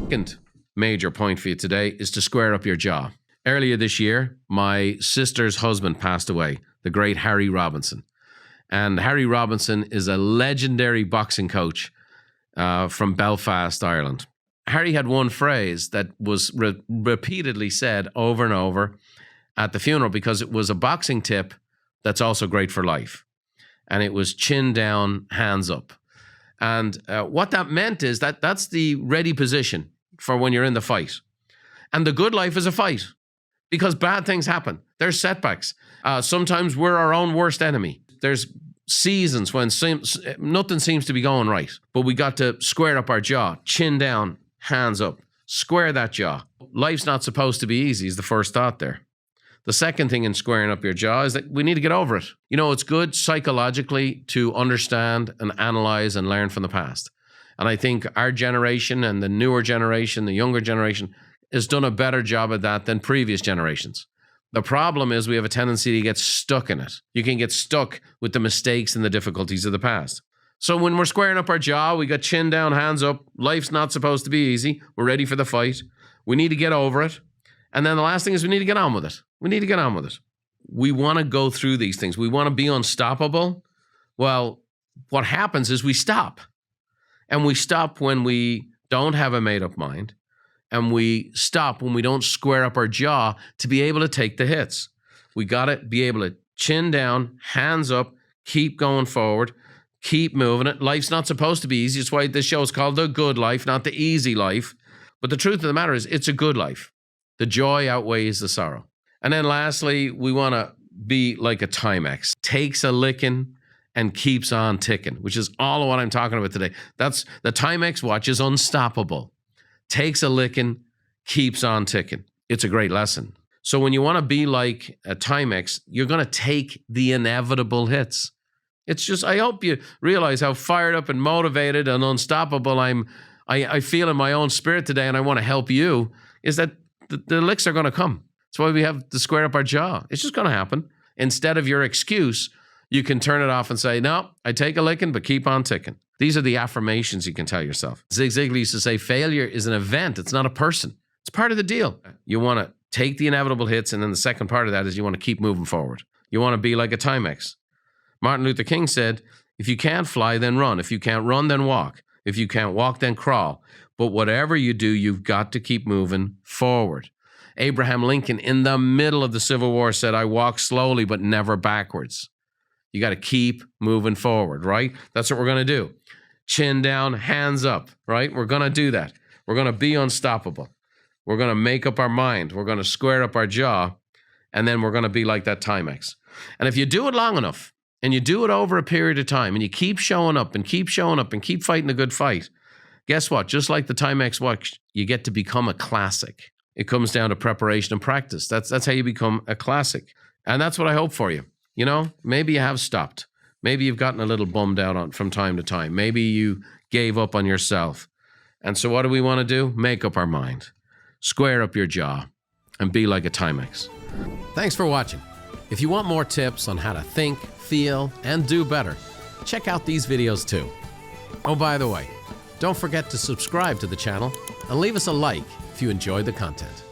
Second major point for you today is to square up your jaw. Earlier this year, my sister's husband passed away, the great Harry Robinson. And Harry Robinson is a legendary boxing coach from Belfast, Ireland. Harry had one phrase that was repeatedly said over and over at the funeral because it was a boxing tip that's also great for life. And it was chin down, hands up. And what that meant is that that's the ready position for when you're in the fight. And the good life is a fight because bad things happen. There's setbacks. Sometimes we're our own worst enemy. There's seasons when nothing seems to be going right, but we got to square up our jaw, chin down, hands up, square that jaw. Life's not supposed to be easy is the first thought there. The second thing in squaring up your jaw is that we need to get over it. You know, it's good psychologically to understand and analyze and learn from the past. And I think our generation and the newer generation, the younger generation, has done a better job at that than previous generations. The problem is we have a tendency to get stuck in it. You can get stuck with the mistakes and the difficulties of the past. So when we're squaring up our jaw, we got chin down, hands up. Life's not supposed to be easy. We're ready for the fight. We need to get over it. And then the last thing is we need to get on with it. We need to get on with it. We want to go through these things. We want to be unstoppable. Well, what happens is we stop. And we stop when we don't have a made-up mind. And we stop when we don't square up our jaw to be able to take the hits. We got to be able to chin down, hands up, keep going forward, keep moving it. Life's not supposed to be easy. That's why this show is called The Good Life, not The Easy Life. But the truth of the matter is it's a good life. The joy outweighs the sorrow. And then lastly, we want to be like a Timex. Takes a licking and keeps on ticking, which is all of what I'm talking about today. That's the Timex watch is unstoppable. Takes a licking, keeps on ticking. It's a great lesson. So when you want to be like a Timex, you're going to take the inevitable hits. It's just, I hope you realize how fired up and motivated and unstoppable I feel in my own spirit today, and I want to help you, is that the licks are going to come. That's why we have to square up our jaw. It's just going to happen. Instead of your excuse, you can turn it off and say, no, I take a licking, but keep on ticking. These are the affirmations you can tell yourself. Zig Ziglar used to say, failure is an event. It's not a person. It's part of the deal. You want to take the inevitable hits, and then the second part of that is you want to keep moving forward. You want to be like a Timex. Martin Luther King said, if you can't fly, then run. If you can't run, then walk. If you can't walk, then crawl. But whatever you do, you've got to keep moving forward. Abraham Lincoln, in the middle of the Civil War, said, I walk slowly, but never backwards. You got to keep moving forward, right? That's what we're going to do. Chin down, hands up, right? We're going to do that. We're going to be unstoppable. We're going to make up our mind. We're going to square up our jaw, and then we're going to be like that Timex. And if you do it long enough, and you do it over a period of time, and you keep showing up and keep showing up and keep fighting a good fight, guess what? Just like the Timex watch, you get to become a classic. It comes down to preparation and practice. That's how you become a classic. And that's what I hope for you. You know, maybe you have stopped. Maybe you've gotten a little bummed out from time to time. Maybe you gave up on yourself. And so what do we want to do? Make up our mind. Square up your jaw and be like a Timex. Thanks for watching. If you want more tips on how to think, feel, and do better, check out these videos too. Oh, by the way, don't forget to subscribe to the channel and leave us a like if you enjoyed the content.